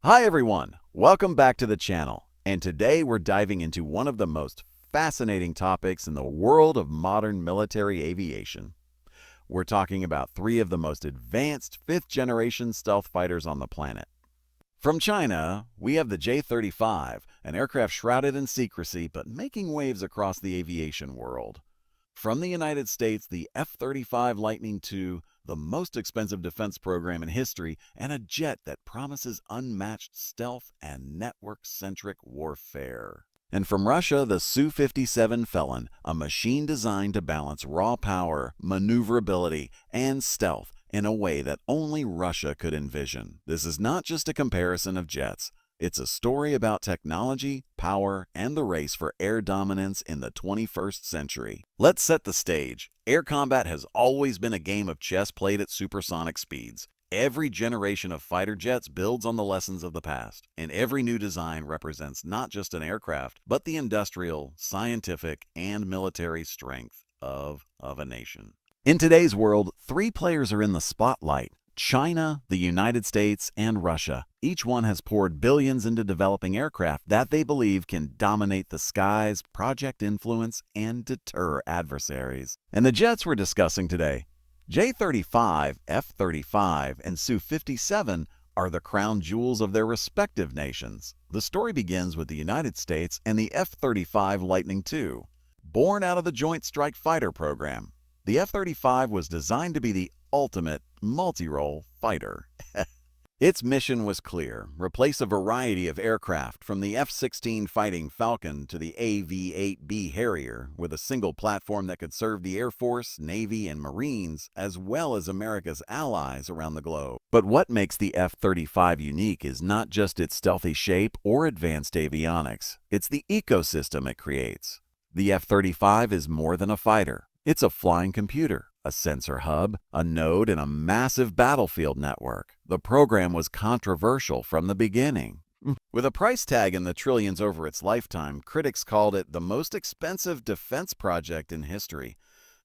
Hi everyone, welcome back to the channel, and today we're diving into one of the most fascinating topics in the world of modern military aviation. We're talking about three of the most advanced fifth-generation stealth fighters on the planet. From China, we have the J-35, an aircraft shrouded in secrecy but making waves across the aviation world. From the United States, the F-35 Lightning II, the most expensive defense program in history, and a jet that promises unmatched stealth and network-centric warfare. And from Russia, the Su-57 Felon, a machine designed to balance raw power, maneuverability, and stealth in a way that only Russia could envision. This is not just a comparison of jets. It's a story about technology, power, and the race for air dominance in the 21st century. Let's set the stage. Air combat has always been a game of chess played at supersonic speeds. Every generation of fighter jets builds on the lessons of the past, and every new design represents not just an aircraft, but the industrial, scientific, and military strength of a nation. In today's world, three players are in the spotlight: China, the United States, and Russia. Each one has poured billions into developing aircraft that they believe can dominate the skies, project influence, and deter adversaries. And the jets we're discussing today, J-35, F-35, and Su-57, are the crown jewels of their respective nations. The story begins with the United States and the F-35 Lightning II. Born out of the Joint Strike Fighter program, the F-35 was designed to be the ultimate multi-role fighter. Its mission was clear: replace a variety of aircraft from the F-16 Fighting Falcon to the AV-8B Harrier with a single platform that could serve the Air Force, Navy, and Marines, as well as America's allies around the globe. But what makes the F-35 unique is not just its stealthy shape or advanced avionics. It's the ecosystem it creates. The F-35 is more than a fighter. It's a flying computer, a sensor hub, a node, and a massive battlefield network. The program was controversial from the beginning. With a price tag in the trillions over its lifetime, critics called it the most expensive defense project in history.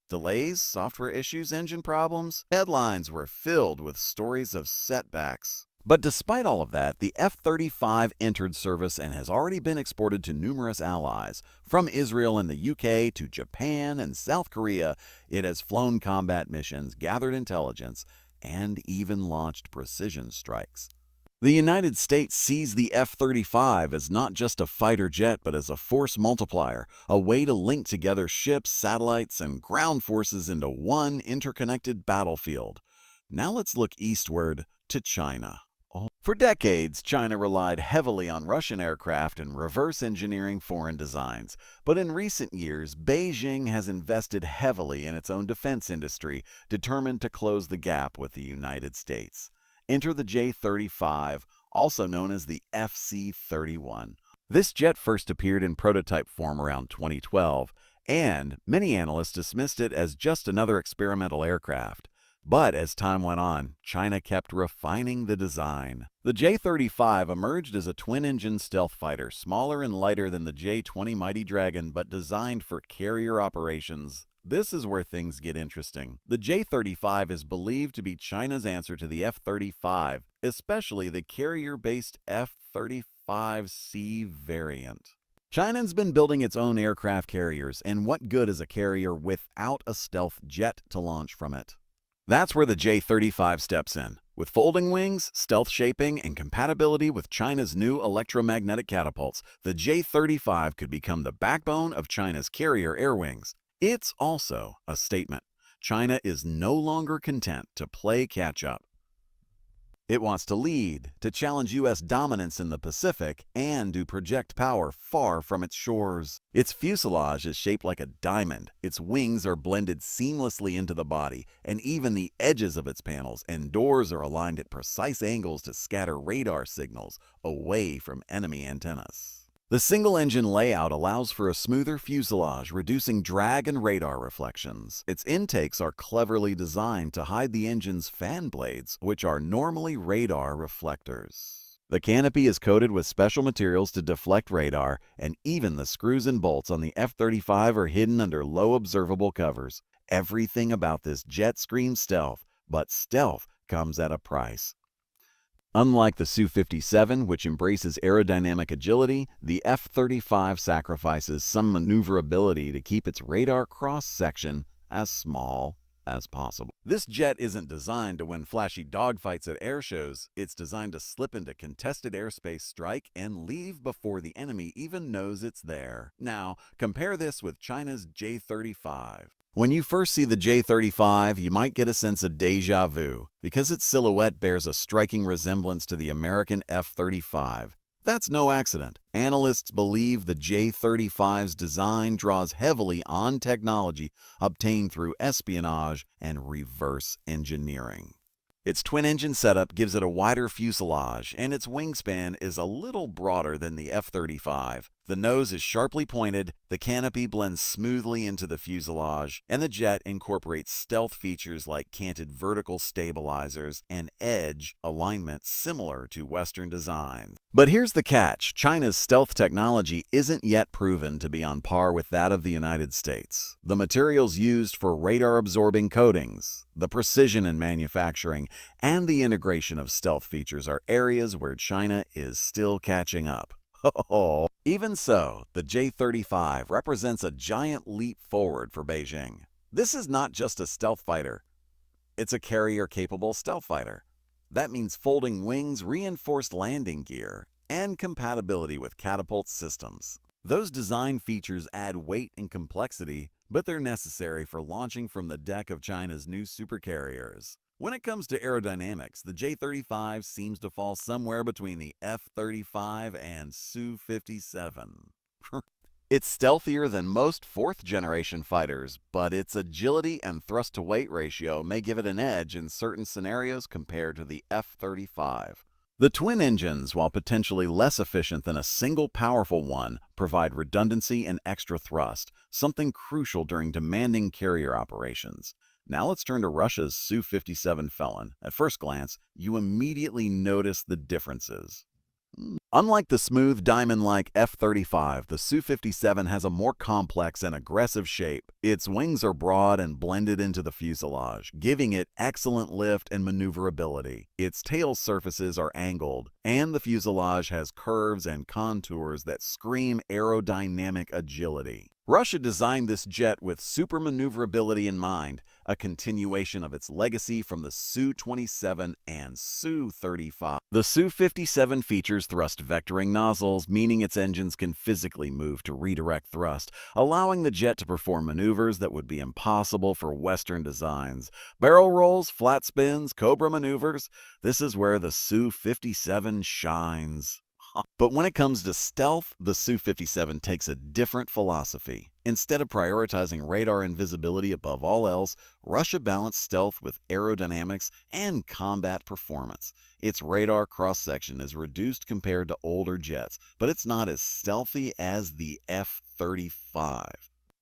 Delays, software issues, engine problems. Headlines were filled with stories of setbacks. But despite all of that, the F-35 entered service and has already been exported to numerous allies. From Israel and the UK to Japan and South Korea, it has flown combat missions, gathered intelligence, and even launched precision strikes. The United States sees the F-35 as not just a fighter jet, but as a force multiplier, a way to link together ships, satellites, and ground forces into one interconnected battlefield. Now let's look eastward to China. For decades, China relied heavily on Russian aircraft and reverse engineering foreign designs. But in recent years, Beijing has invested heavily in its own defense industry, determined to close the gap with the United States. Enter the J-35, also known as the FC-31. This jet first appeared in prototype form around 2012, and many analysts dismissed it as just another experimental aircraft. But as time went on, China kept refining the design. The J-35 emerged as a twin-engine stealth fighter, smaller and lighter than the J-20 Mighty Dragon, but designed for carrier operations. This is where things get interesting. The J-35 is believed to be China's answer to the F-35, especially the carrier-based F-35C variant. China's been building its own aircraft carriers, and what good is a carrier without a stealth jet to launch from it? That's where the J-35 steps in. With folding wings, stealth shaping, and compatibility with China's new electromagnetic catapults, the J-35 could become the backbone of China's carrier air wings. It's also a statement. China is no longer content to play catch-up. It wants to lead, to challenge U.S. dominance in the Pacific, and to project power far from its shores. Its fuselage is shaped like a diamond, its wings are blended seamlessly into the body, and even the edges of its panels and doors are aligned at precise angles to scatter radar signals away from enemy antennas. The single-engine layout allows for a smoother fuselage, reducing drag and radar reflections. Its intakes are cleverly designed to hide the engine's fan blades, which are normally radar reflectors. The canopy is coated with special materials to deflect radar, and even the screws and bolts on the F-35 are hidden under low observable covers. Everything about this jet screams stealth, but stealth comes at a price. Unlike the Su-57, which embraces aerodynamic agility, the F-35 sacrifices some maneuverability to keep its radar cross-section as small as possible. This jet isn't designed to win flashy dogfights at air shows. It's designed to slip into contested airspace, strike, and leave before the enemy even knows it's there. Now, compare this with China's J-35. When you first see the J-35, you might get a sense of déjà vu, because its silhouette bears a striking resemblance to the American F-35. That's no accident. Analysts believe the J-35's design draws heavily on technology obtained through espionage and reverse engineering. Its twin-engine setup gives it a wider fuselage, and its wingspan is a little broader than the F-35. The nose is sharply pointed, the canopy blends smoothly into the fuselage, and the jet incorporates stealth features like canted vertical stabilizers and edge alignment similar to Western designs. But here's the catch. China's stealth technology isn't yet proven to be on par with that of the United States. The materials used for radar-absorbing coatings, the precision in manufacturing, and the integration of stealth features are areas where China is still catching up. Even so, the J-35 represents a giant leap forward for Beijing. This is not just a stealth fighter. It's a carrier-capable stealth fighter. That means folding wings, reinforced landing gear, and compatibility with catapult systems. Those design features add weight and complexity, but they're necessary for launching from the deck of China's new supercarriers. When it comes to aerodynamics, the J-35 seems to fall somewhere between the F-35 and Su-57. It's stealthier than most fourth-generation fighters, but its agility and thrust-to-weight ratio may give it an edge in certain scenarios compared to the F-35. The twin engines, while potentially less efficient than a single powerful one, provide redundancy and extra thrust, something crucial during demanding carrier operations. Now let's turn to Russia's Su-57 Felon. At first glance, you immediately notice the differences. Unlike the smooth, diamond-like F-35, the Su-57 has a more complex and aggressive shape. Its wings are broad and blended into the fuselage, giving it excellent lift and maneuverability. Its tail surfaces are angled, and the fuselage has curves and contours that scream aerodynamic agility. Russia designed this jet with supermaneuverability in mind, a continuation of its legacy from the Su-27 and Su-35. The Su-57 features thrust vectoring nozzles, meaning its engines can physically move to redirect thrust, allowing the jet to perform maneuvers that would be impossible for Western designs. Barrel rolls, flat spins, cobra maneuvers, this is where the Su-57 shines. But when it comes to stealth, the Su-57 takes a different philosophy. Instead of prioritizing radar invisibility above all else, Russia balanced stealth with aerodynamics and combat performance. Its radar cross-section is reduced compared to older jets, but it's not as stealthy as the F-35.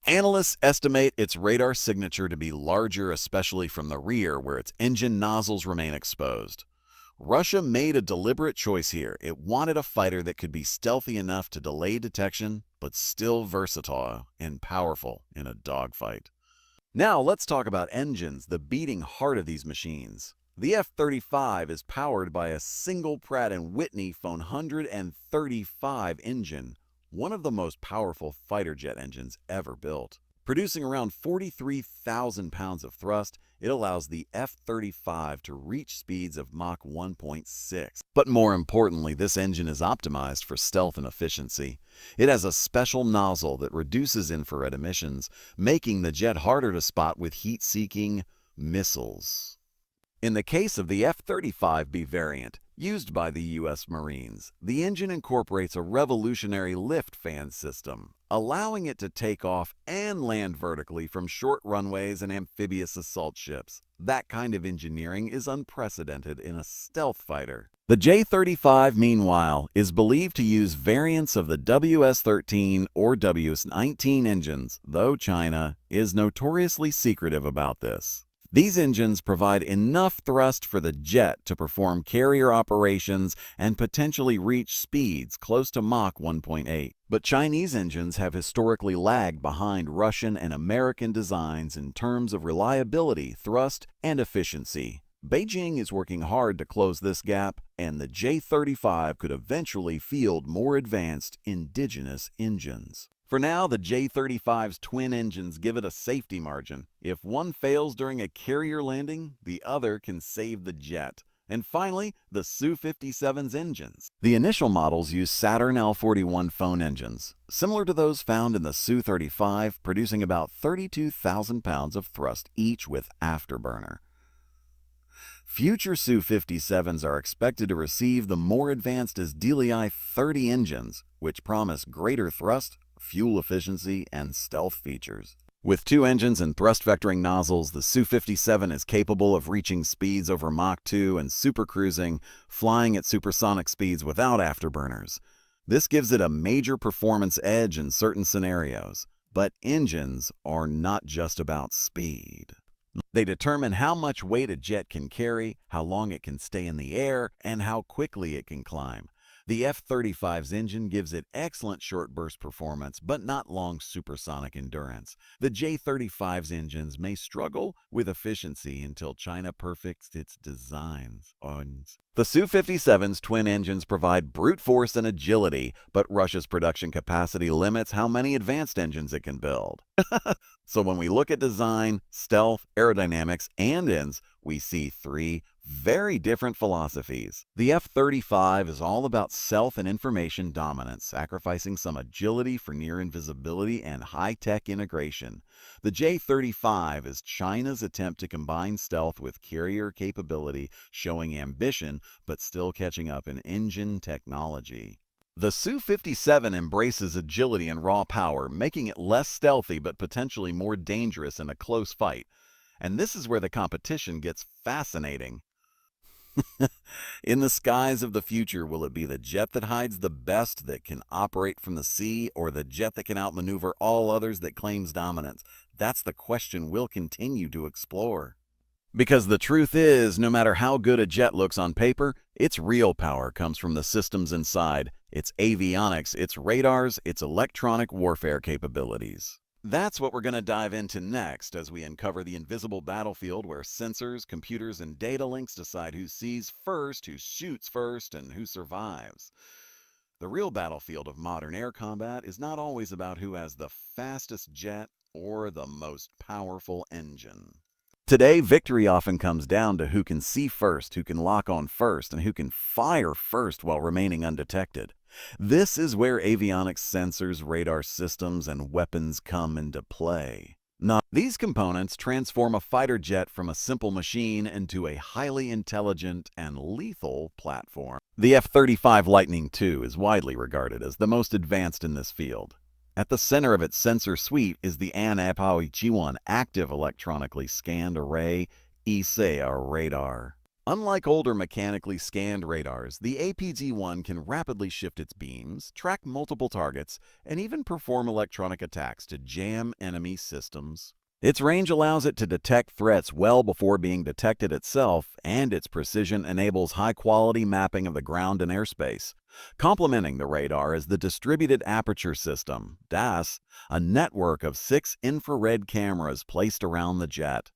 Analysts estimate its radar signature to be larger, especially from the rear, where its engine nozzles remain exposed. Russia made a deliberate choice here. It wanted a fighter that could be stealthy enough to delay detection, but still versatile and powerful in a dogfight. Now let's talk about engines, the beating heart of these machines. The F-35 is powered by a single Pratt & Whitney 435 engine, one of the most powerful fighter jet engines ever built. Producing around 43,000 pounds of thrust, it allows the F-35 to reach speeds of Mach 1.6. But more importantly, this engine is optimized for stealth and efficiency. It has a special nozzle that reduces infrared emissions, making the jet harder to spot with heat-seeking missiles. In the case of the F-35B variant, used by the U.S. Marines, the engine incorporates a revolutionary lift fan system, allowing it to take off and land vertically from short runways and amphibious assault ships. That kind of engineering is unprecedented in a stealth fighter. The J-35, meanwhile, is believed to use variants of the WS-13 or WS-19 engines, though China is notoriously secretive about this. These engines provide enough thrust for the jet to perform carrier operations and potentially reach speeds close to Mach 1.8. But Chinese engines have historically lagged behind Russian and American designs in terms of reliability, thrust, and efficiency. Beijing is working hard to close this gap, and the J-35 could eventually field more advanced indigenous engines. For now, the J-35's twin engines give it a safety margin. If one fails during a carrier landing, the other can save the jet. And finally, the Su-57's engines. The initial models use Saturn L-41 phone engines, similar to those found in the Su-35, producing about 32,000 pounds of thrust each with afterburner. Future Su-57s are expected to receive the more advanced DLI-30 engines, which promise greater thrust, fuel efficiency, and stealth features. With two engines and thrust-vectoring nozzles, the Su-57 is capable of reaching speeds over Mach 2 and supercruising, flying at supersonic speeds without afterburners. This gives it a major performance edge in certain scenarios. But engines are not just about speed. They determine how much weight a jet can carry, how long it can stay in the air, and how quickly it can climb. The F-35's engine gives it excellent short-burst performance, but not long supersonic endurance. The J-35's engines may struggle with efficiency until China perfects its designs. The Su-57's twin engines provide brute force and agility, but Russia's production capacity limits how many advanced engines it can build. So when we look at design, stealth, aerodynamics, and ends, we see three very different philosophies. The F-35 is all about stealth and information dominance, sacrificing some agility for near invisibility and high-tech integration. The J-35 is China's attempt to combine stealth with carrier capability, showing ambition but still catching up in engine technology. The Su-57 embraces agility and raw power, making it less stealthy but potentially more dangerous in a close fight. And this is where the competition gets fascinating. In the skies of the future, will it be the jet that hides the best that can operate from the sea, or the jet that can outmaneuver all others that claims dominance? That's the question we'll continue to explore. Because the truth is, no matter how good a jet looks on paper, its real power comes from the systems inside, its avionics, its radars, its electronic warfare capabilities. That's what we're going to dive into next as we uncover the invisible battlefield where sensors, computers, and data links decide who sees first, who shoots first, and who survives. The real battlefield of modern air combat is not always about who has the fastest jet or the most powerful engine. Today, victory often comes down to who can see first, who can lock on first, and who can fire first while remaining undetected. This is where avionics, sensors, radar systems, and weapons come into play. Now, these components transform a fighter jet from a simple machine into a highly intelligent and lethal platform. The F-35 Lightning II is widely regarded as the most advanced in this field. At the center of its sensor suite is the AN-APOE-G1 Active Electronically Scanned Array (ESA) radar. Unlike older mechanically scanned radars, the APG-1 can rapidly shift its beams, track multiple targets, and even perform electronic attacks to jam enemy systems. Its range allows it to detect threats well before being detected itself, and its precision enables high-quality mapping of the ground and airspace. Complementing the radar is the Distributed Aperture System, DAS, a network of 6 infrared cameras placed around the jet.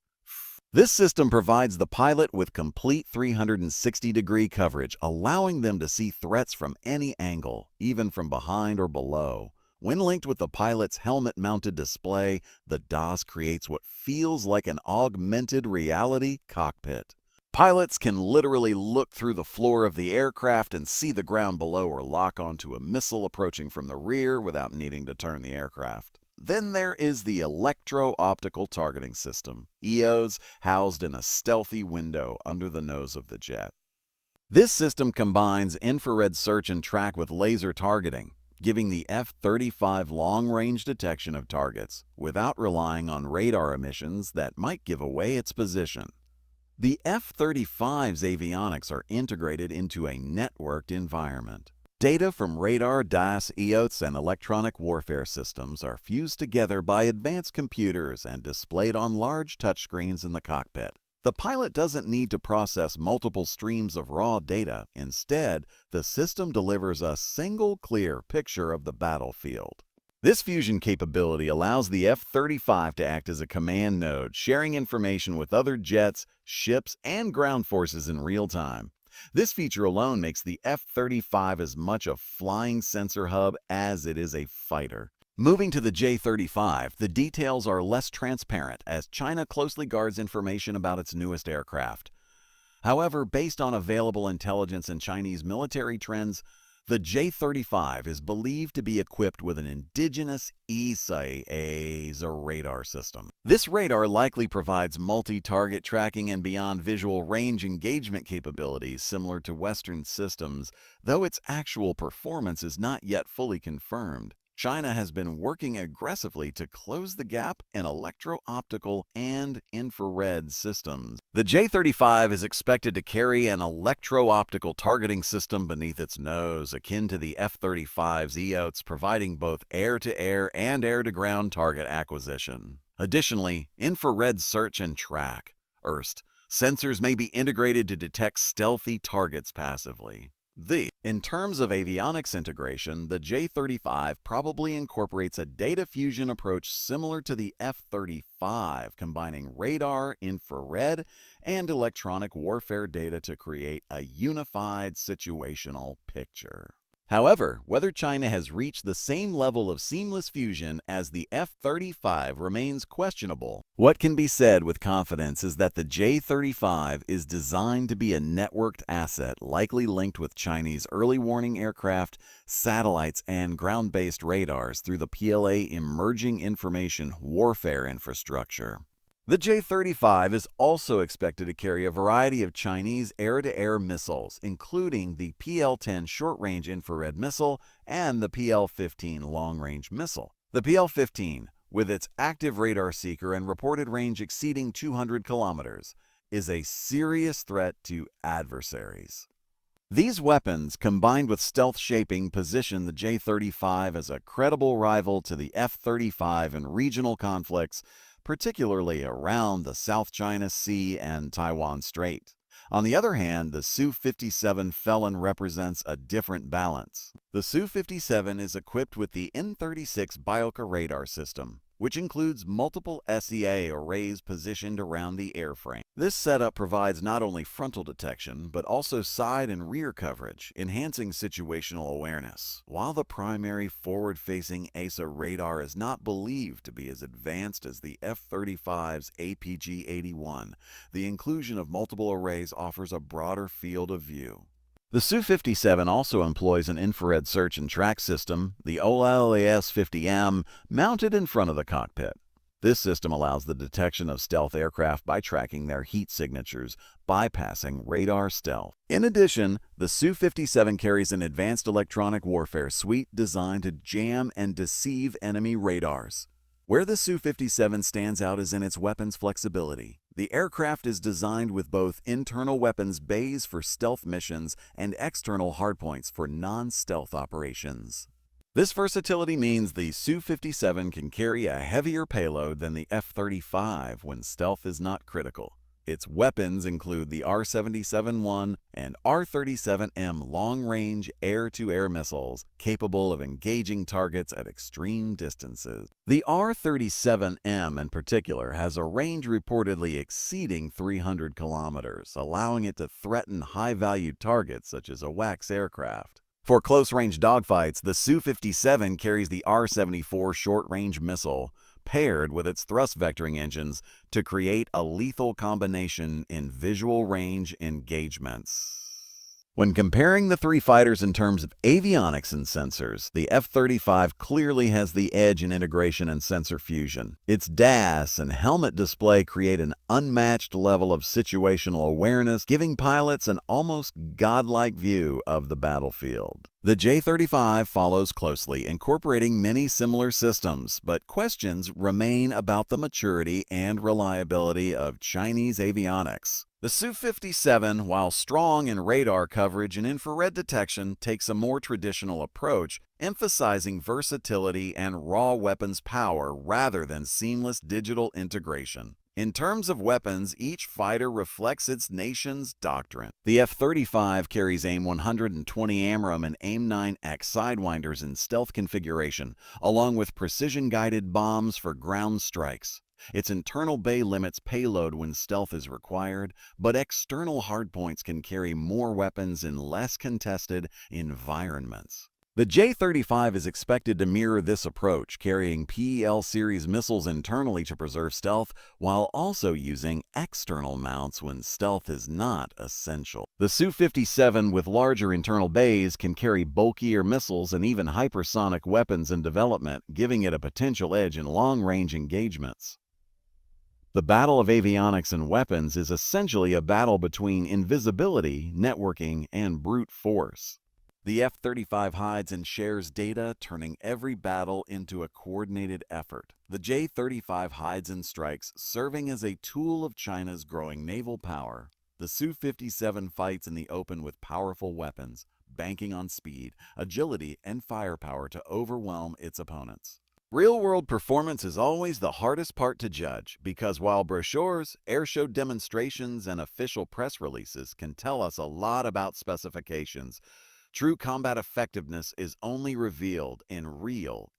This system provides the pilot with complete 360-degree coverage, allowing them to see threats from any angle, even from behind or below. When linked with the pilot's helmet-mounted display, the DAS creates what feels like an augmented reality cockpit. Pilots can literally look through the floor of the aircraft and see the ground below or lock onto a missile approaching from the rear without needing to turn the aircraft. Then there is the Electro-Optical Targeting System, EOS, housed in a stealthy window under the nose of the jet. This system combines infrared search and track with laser targeting, giving the F-35 long-range detection of targets without relying on radar emissions that might give away its position. The F-35's avionics are integrated into a networked environment. Data from radar, DAS, EOS, and electronic warfare systems are fused together by advanced computers and displayed on large touchscreens in the cockpit. The pilot doesn't need to process multiple streams of raw data. Instead, the system delivers a single clear picture of the battlefield. This fusion capability allows the F-35 to act as a command node, sharing information with other jets, ships, and ground forces in real time. This feature alone makes the F-35 as much a flying sensor hub as it is a fighter. Moving to the J-35, the details are less transparent as China closely guards information about its newest aircraft. However, based on available intelligence and Chinese military trends, the J-35 is believed to be equipped with an indigenous ESA radar system. This radar likely provides multi-target tracking and beyond visual range engagement capabilities similar to Western systems, though its actual performance is not yet fully confirmed. China has been working aggressively to close the gap in electro-optical and infrared systems. The J-35 is expected to carry an electro-optical targeting system beneath its nose, akin to the F-35's EOTs, providing both air-to-air and air-to-ground target acquisition. Additionally, infrared search and track (IRST) sensors may be integrated to detect stealthy targets passively. In terms of avionics integration, the J-35 probably incorporates a data fusion approach similar to the F-35, combining radar, infrared, and electronic warfare data to create a unified situational picture. However, whether China has reached the same level of seamless fusion as the F-35 remains questionable. What can be said with confidence is that the J-35 is designed to be a networked asset likely linked with Chinese early warning aircraft, satellites, and ground-based radars through the PLA emerging information warfare infrastructure. The J-35 is also expected to carry a variety of Chinese air-to-air missiles, including the PL-10 short-range infrared missile and the PL-15 long-range missile. The PL-15, with its active radar seeker and reported range exceeding 200 kilometers, is a serious threat to adversaries. These weapons, combined with stealth shaping, position the J-35 as a credible rival to the F-35 in regional conflicts, particularly around the South China Sea and Taiwan Strait. On the other hand, the Su-57 Felon represents a different balance. The Su-57 is equipped with the N-36 Bioka radar system, which includes multiple SEA arrays positioned around the airframe. This setup provides not only frontal detection, but also side and rear coverage, enhancing situational awareness. While the primary forward-facing ASA radar is not believed to be as advanced as the F-35's APG-81, the inclusion of multiple arrays offers a broader field of view. The Su-57 also employs an infrared search and track system, the OLAS-50M, mounted in front of the cockpit. This system allows the detection of stealth aircraft by tracking their heat signatures, bypassing radar stealth. In addition, the Su-57 carries an advanced electronic warfare suite designed to jam and deceive enemy radars. Where the Su-57 stands out is in its weapons flexibility. The aircraft is designed with both internal weapons bays for stealth missions and external hardpoints for non-stealth operations. This versatility means the Su-57 can carry a heavier payload than the F-35 when stealth is not critical. Its weapons include the R-77-1 and R-37M long-range air-to-air missiles capable of engaging targets at extreme distances. The R-37M in particular has a range reportedly exceeding 300 kilometers, allowing it to threaten high-value targets such as a wax aircraft. For close-range dogfights, the Su-57 carries the R-74 short-range missile, paired with its thrust vectoring engines to create a lethal combination in visual range engagements. When comparing the three fighters in terms of avionics and sensors, the F-35 clearly has the edge in integration and sensor fusion. Its DAS and helmet display create an unmatched level of situational awareness, giving pilots an almost godlike view of the battlefield. The J-35 follows closely, incorporating many similar systems, but questions remain about the maturity and reliability of Chinese avionics. The Su-57, while strong in radar coverage and infrared detection, takes a more traditional approach, emphasizing versatility and raw weapons power rather than seamless digital integration. In terms of weapons, each fighter reflects its nation's doctrine. The F-35 carries AIM-120 AMRAAM and AIM-9X Sidewinders in stealth configuration, along with precision-guided bombs for ground strikes. Its internal bay limits payload when stealth is required, but external hardpoints can carry more weapons in less contested environments. The J-35 is expected to mirror this approach, carrying PEL series missiles internally to preserve stealth, while also using external mounts when stealth is not essential. The Su-57, with larger internal bays, can carry bulkier missiles and even hypersonic weapons in development, giving it a potential edge in long-range engagements. The battle of avionics and weapons is essentially a battle between invisibility, networking, and brute force. The F-35 hides and shares data, turning every battle into a coordinated effort. The J-35 hides and strikes, serving as a tool of China's growing naval power. The Su-57 fights in the open with powerful weapons, banking on speed, agility, and firepower to overwhelm its opponents. Real-world performance is always the hardest part to judge because while brochures, airshow demonstrations, and official press releases can tell us a lot about specifications, true combat effectiveness is only revealed in real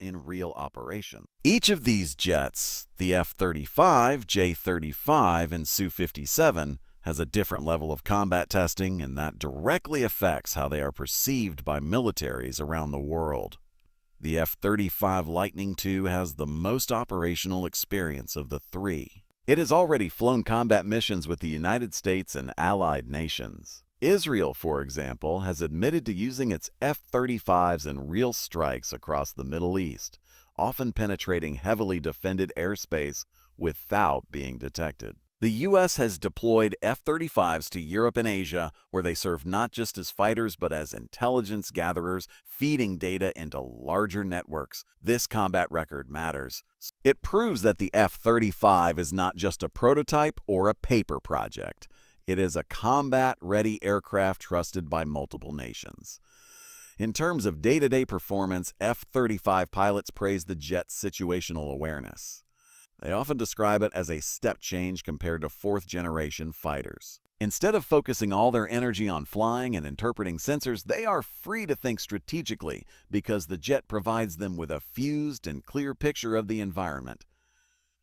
operation. Each of these jets, the F-35, J-35, and Su-57, has a different level of combat testing, and that directly affects how they are perceived by militaries around the world. The F-35 Lightning II has the most operational experience of the three. It has already flown combat missions with the United States and allied nations. Israel, for example, has admitted to using its F-35s in real strikes across the Middle East, often penetrating heavily defended airspace without being detected. The U.S. has deployed F-35s to Europe and Asia, where they serve not just as fighters but as intelligence gatherers, feeding data into larger networks. This combat record matters. It proves that the F-35 is not just a prototype or a paper project. It is a combat-ready aircraft trusted by multiple nations. In terms of day-to-day performance, F-35 pilots praise the jet's situational awareness. They often describe it as a step change compared to fourth-generation fighters. Instead of focusing all their energy on flying and interpreting sensors, they are free to think strategically because the jet provides them with a fused and clear picture of the environment.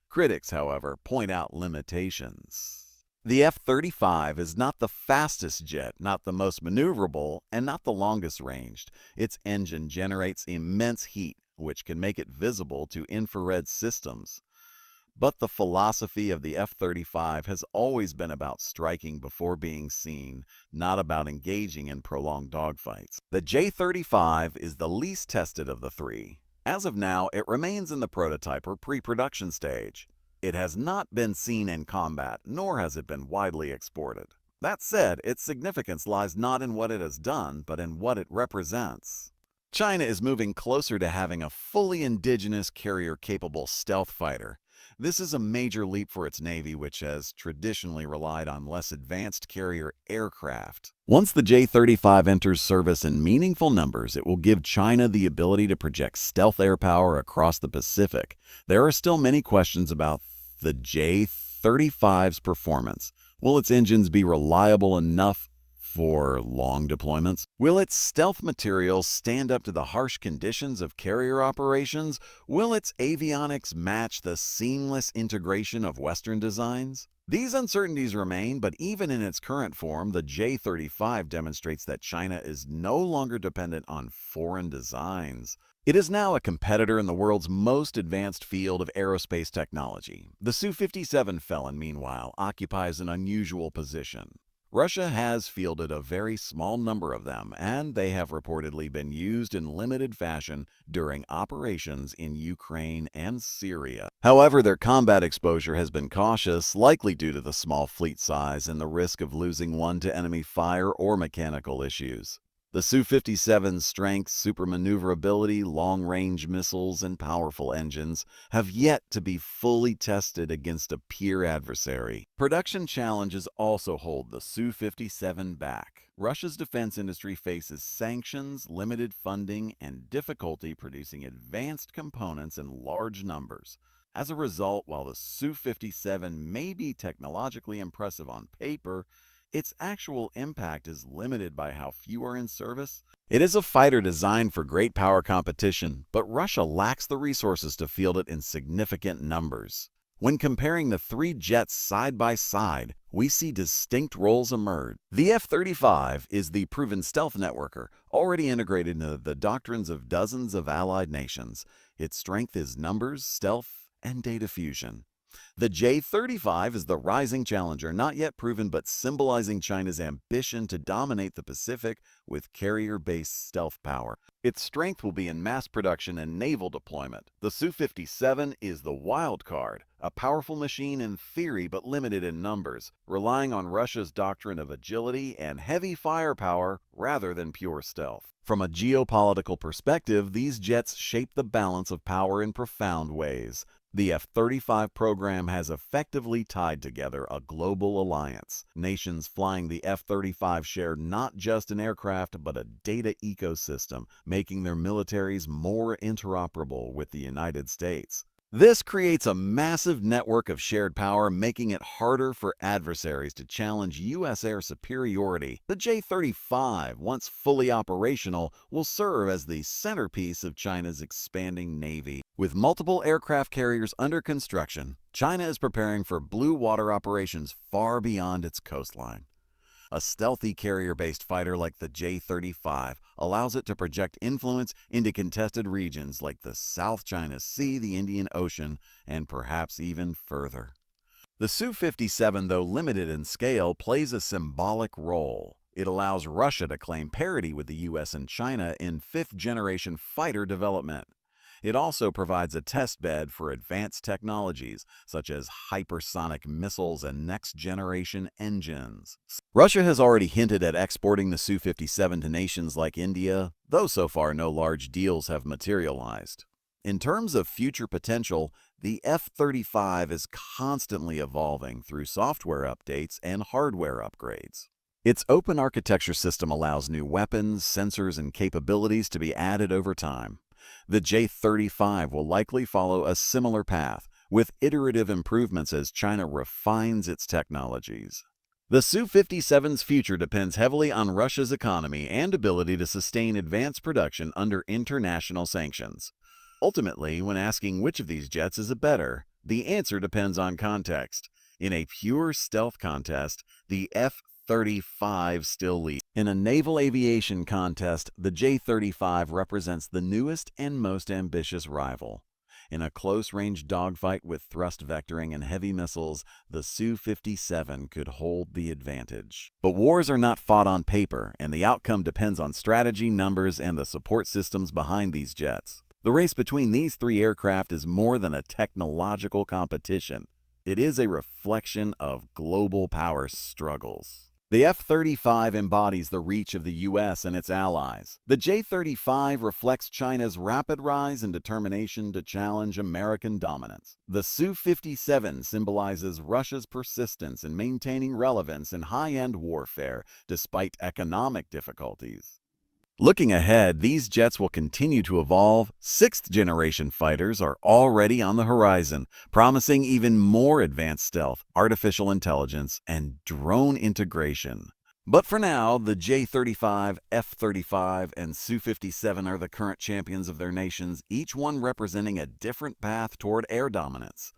Critics, however, point out limitations. The F-35 is not the fastest jet, not the most maneuverable, and not the longest ranged. Its engine generates immense heat, which can make it visible to infrared systems. But the philosophy of the F-35 has always been about striking before being seen, not about engaging in prolonged dogfights. The J-35 is the least tested of the three. As of now, it remains in the prototype or pre-production stage. It has not been seen in combat, nor has it been widely exported. That said, its significance lies not in what it has done, but in what it represents. China is moving closer to having a fully indigenous carrier-capable stealth fighter. This is a major leap for its Navy, which has traditionally relied on less advanced carrier aircraft. Once the J-35 enters service in meaningful numbers, it will give China the ability to project stealth air power across the Pacific. There are still many questions about the J-35's performance. Will its engines be reliable enough for long deployments? Will its stealth materials stand up to the harsh conditions of carrier operations? Will its avionics match the seamless integration of Western designs? These uncertainties remain, but even in its current form, the J-35 demonstrates that China is no longer dependent on foreign designs. It is now a competitor in the world's most advanced field of aerospace technology. The Su-57 Felon, meanwhile, occupies an unusual position. Russia has fielded a very small number of them, and they have reportedly been used in limited fashion during operations in Ukraine and Syria. However, their combat exposure has been cautious, likely due to the small fleet size and the risk of losing one to enemy fire or mechanical issues. The Su-57's strength, supermaneuverability, long-range missiles, and powerful engines have yet to be fully tested against a peer adversary. Production challenges also hold the Su-57 back. Russia's defense industry faces sanctions, limited funding, and difficulty producing advanced components in large numbers. As a result, while the Su-57 may be technologically impressive on paper, its actual impact is limited by how few are in service. It is a fighter designed for great power competition, but Russia lacks the resources to field it in significant numbers. When comparing the three jets side by side, we see distinct roles emerge. The F-35 is the proven stealth networker, already integrated into the doctrines of dozens of allied nations. Its strength is numbers, stealth, and data fusion. The J-35 is the rising challenger, not yet proven but symbolizing China's ambition to dominate the Pacific with carrier-based stealth power. Its strength will be in mass production and naval deployment. The Su-57 is the wild card, a powerful machine in theory but limited in numbers, relying on Russia's doctrine of agility and heavy firepower rather than pure stealth. From a geopolitical perspective, these jets shape the balance of power in profound ways. The F-35 program has effectively tied together a global alliance. Nations flying the F-35 share not just an aircraft but a data ecosystem, making their militaries more interoperable with the United States. This creates a massive network of shared power, making it harder for adversaries to challenge U.S. air superiority. The J-35, once fully operational, will serve as the centerpiece of China's expanding navy. With multiple aircraft carriers under construction, China is preparing for blue water operations far beyond its coastline. A stealthy carrier-based fighter like the J-35 allows it to project influence into contested regions like the South China Sea, the Indian Ocean, and perhaps even further. The Su-57, though limited in scale, plays a symbolic role. It allows Russia to claim parity with the U.S. and China in fifth-generation fighter development. It also provides a test bed for advanced technologies, such as hypersonic missiles and next-generation engines. Russia has already hinted at exporting the Su-57 to nations like India, though so far no large deals have materialized. In terms of future potential, the F-35 is constantly evolving through software updates and hardware upgrades. Its open architecture system allows new weapons, sensors, and capabilities to be added over time. The J-35 will likely follow a similar path, with iterative improvements as China refines its technologies. The Su-57's future depends heavily on Russia's economy and ability to sustain advanced production under international sanctions. Ultimately, when asking which of these jets is a better, the answer depends on context. In a pure stealth contest, the F-35 still leads. In a naval aviation contest, the J-35 represents the newest and most ambitious rival. In a close-range dogfight with thrust vectoring and heavy missiles, the Su-57 could hold the advantage. But wars are not fought on paper, and the outcome depends on strategy, numbers, and the support systems behind these jets. The race between these three aircraft is more than a technological competition. It is a reflection of global power struggles. The F-35 embodies the reach of the U.S. and its allies. The J-35 reflects China's rapid rise and determination to challenge American dominance. The Su-57 symbolizes Russia's persistence in maintaining relevance in high-end warfare despite economic difficulties. Looking ahead, these jets will continue to evolve. Sixth-generation fighters are already on the horizon, promising even more advanced stealth, artificial intelligence, and drone integration. But for now, the J-35, F-35, and Su-57 are the current champions of their nations, each one representing a different path toward air dominance.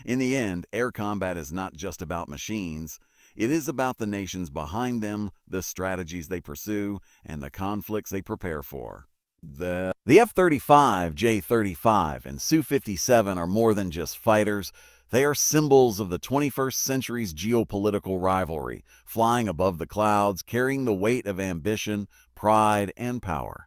In the end, air combat is not just about machines. It is about the nations behind them, the strategies they pursue, and the conflicts they prepare for. The F-35, J-35, and Su-57 are more than just fighters. They are symbols of the 21st century's geopolitical rivalry, flying above the clouds, carrying the weight of ambition, pride, and power.